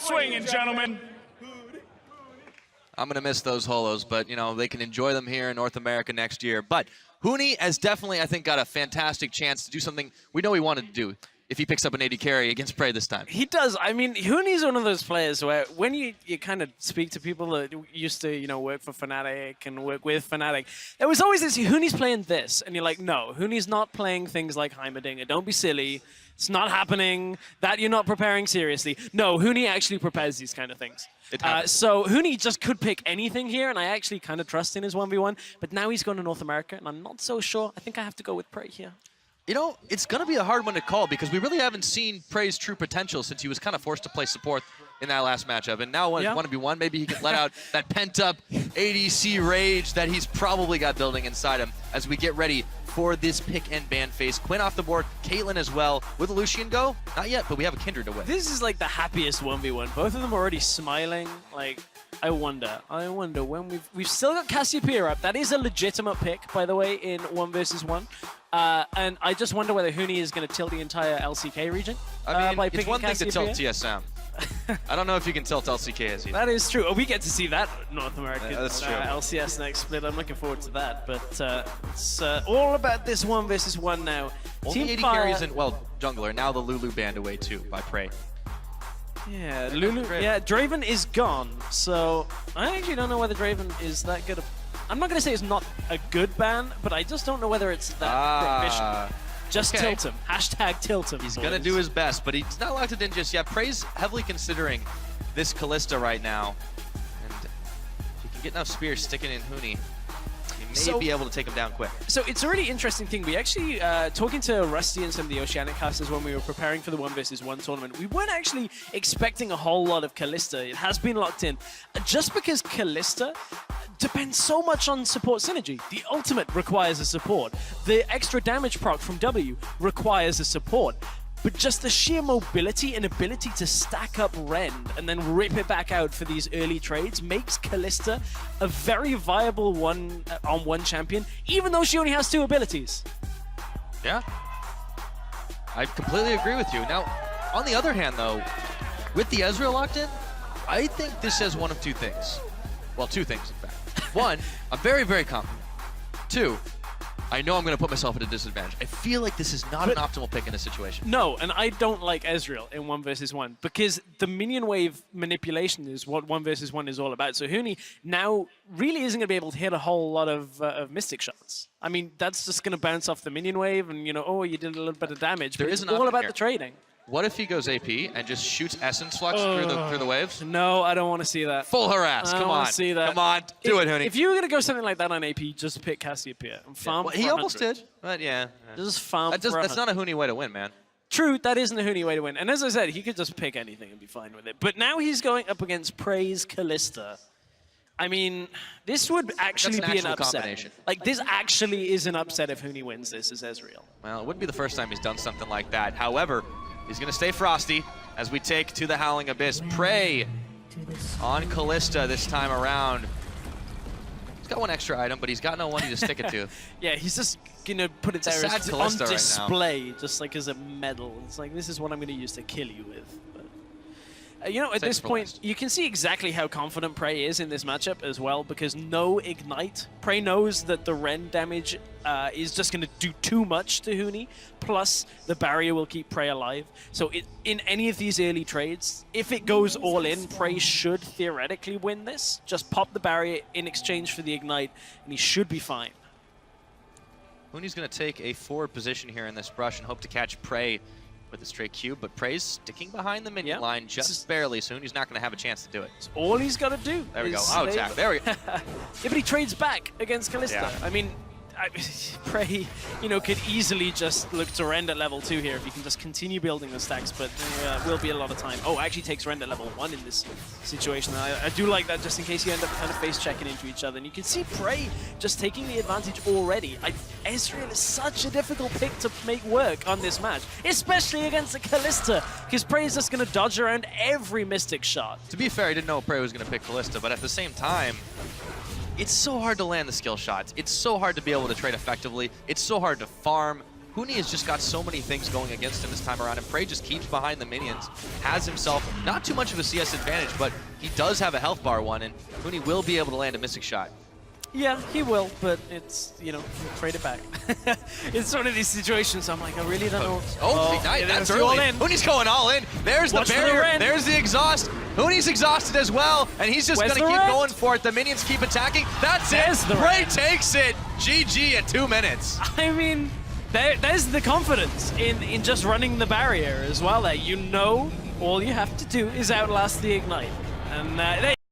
swinging, gentlemen. I'm going to miss those holos, but, you know, they can enjoy them here in North America next year. But Huni has definitely, I think, got a fantastic chance to do something we know he wanted to do if he picks up an AD carry against PraY this time. He does. I mean, Huni's one of those players where when you kind of speak to people that used to, you know, work for Fnatic and work with Fnatic, there was always this, Huni's playing this. And you're like, no, Huni's not playing things like Heimerdinger. Don't be silly. It's not happening. That you're not preparing seriously. No, Huni actually prepares these kind of things. So Huni just could pick anything here, and I actually kind of trust in his 1v1. But now he's going to North America, and I'm not so sure. I think I have to go with PraY here. You know, it's going to be a hard one to call because we really haven't seen PraY's true potential since he was kind of forced to play support in that last matchup. And now when it's 1v1, maybe he can let out that pent-up ADC rage that he's probably got building inside him as we get ready for this pick and ban phase. Quinn off the board, Caitlyn as well. Will the Lucian go? Not yet, but we have a Kindred to win. This is like the happiest 1v1. Both of them already smiling. Like, I wonder when we've still got Cassiopeia up. That is a legitimate pick, by the way, in 1v1. And I just wonder whether Huni is going to tilt the entire LCK region. I mean, by it's picking one thing Cassiopeia. to tilt TSM. I don't know if you can tilt LCK as either. That is true. Oh, we get to see that North American that's true. LCS next split. I'm looking forward to that. But it's all about this 1v1 now. Only AD carries in, well, jungler. Now the Lulu banned away too by PraY. Yeah, Lulu. Yeah, Draven is gone. So I actually don't know whether Draven is that good. I'm not going to say it's not a good ban, but I just don't know whether it's that proficient. Just tilt him. Hashtag tilt him. He's going to do his best, but he's not locked it in just yet. PraY's heavily considering this Kalista right now. And if he can get enough spears sticking in Huni, he may be able to take him down quick. So it's a really interesting thing. We actually, talking to Rusty and some of the Oceanic casters when we were preparing for the 1v1 tournament, we weren't actually expecting a whole lot of Kalista. It has been locked in. Just because Kalista depends so much on support synergy. The ultimate requires a support. The extra damage proc from W requires a support. But just the sheer mobility and ability to stack up Rend and then rip it back out for these early trades makes Kalista a very viable one-on-one champion, even though she only has 2 abilities. Yeah. I completely agree with you. Now, on the other hand, though, with the Ezreal locked in, I think this says one of 2 things. Well, 2 things, in fact. 1, I'm very, very confident. 2, I know I'm going to put myself at a disadvantage. I feel like this is not an optimal pick in this situation. No, and I don't like Ezreal in 1v1 because the minion wave manipulation is what 1v1 is all about. So Huni now really isn't going to be able to hit a whole lot of Mystic shots. I mean, that's just going to bounce off the minion wave and, you know, oh, you did a little bit of damage. But it's all about the trading. What if he goes AP and just shoots Essence Flux through the waves? No, I don't want to see that. Full harass. Come on. See that. Come on. Do it, Huni. If you were going to go something like that on AP, just pick Cassiopeia and farm he almost did. But yeah. Just farm That's not a Huni way to win, man. True, that isn't a Huni way to win. And as I said, he could just pick anything and be fine with it. But now he's going up against PraY's Kalista. I mean, this would actually be an upset. Like, this actually is an upset if Huni wins this as Ezreal. Well, it wouldn't be the first time he's done something like that. However, he's going to stay frosty as we take to the Howling Abyss. PraY on Kalista this time around. He's got 1 extra item, but he's got no one to stick it to. Yeah, he's just going to put it there on display, just like as a medal. It's like, this is what I'm going to use to kill you with. But, you know, at this point, you can see exactly how confident PraY is in this matchup as well, because no Ignite. PraY knows that the Rend damage is just going to do too much to Huni, plus the barrier will keep PraY alive. So in any of these early trades, if it goes all in, PraY should theoretically win this. Just pop the barrier in exchange for the Ignite, and he should be fine. Huni's going to take a forward position here in this brush and hope to catch PraY with a straight cube, but PraY's sticking behind the minion line just barely, so Huni's not going to have a chance to do it. It's all he's got to do. There we go. Oh, attack. There we go. Yeah, but he trades back against Kalista. Yeah. I mean, PraY, you know, could easily just look to Rend at level 2 here if you can just continue building the stacks, but there will be a lot of time. Oh, actually takes Rend at level 1 in this situation. I do like that just in case you end up kind of face checking into each other. And you can see PraY just taking the advantage already. Ezreal is such a difficult pick to make work on this match, especially against a Kalista, because PraY is just going to dodge around every Mystic shot. To be fair, I didn't know PraY was going to pick Kalista, but at the same time, it's so hard to land the skill shots. It's so hard to be able to trade effectively. It's so hard to farm. Huni has just got so many things going against him this time around, and PraY just keeps behind the minions, has himself not too much of a CS advantage, but he does have a health bar one, and Huni will be able to land a missing shot. Yeah, he will, but it's, you know, trade it back. It's one of these situations I'm like, I really don't know. Oh, nice. That's early. Huni's going all in. There's the barrier. There's the exhaust. Huni's exhausted as well, and he's just going to keep going for it. The minions keep attacking. That's it. PraY takes it. GG at 2 minutes. I mean, there's the confidence in just running the barrier as well there. You know, all you have to do is outlast the Ignite. And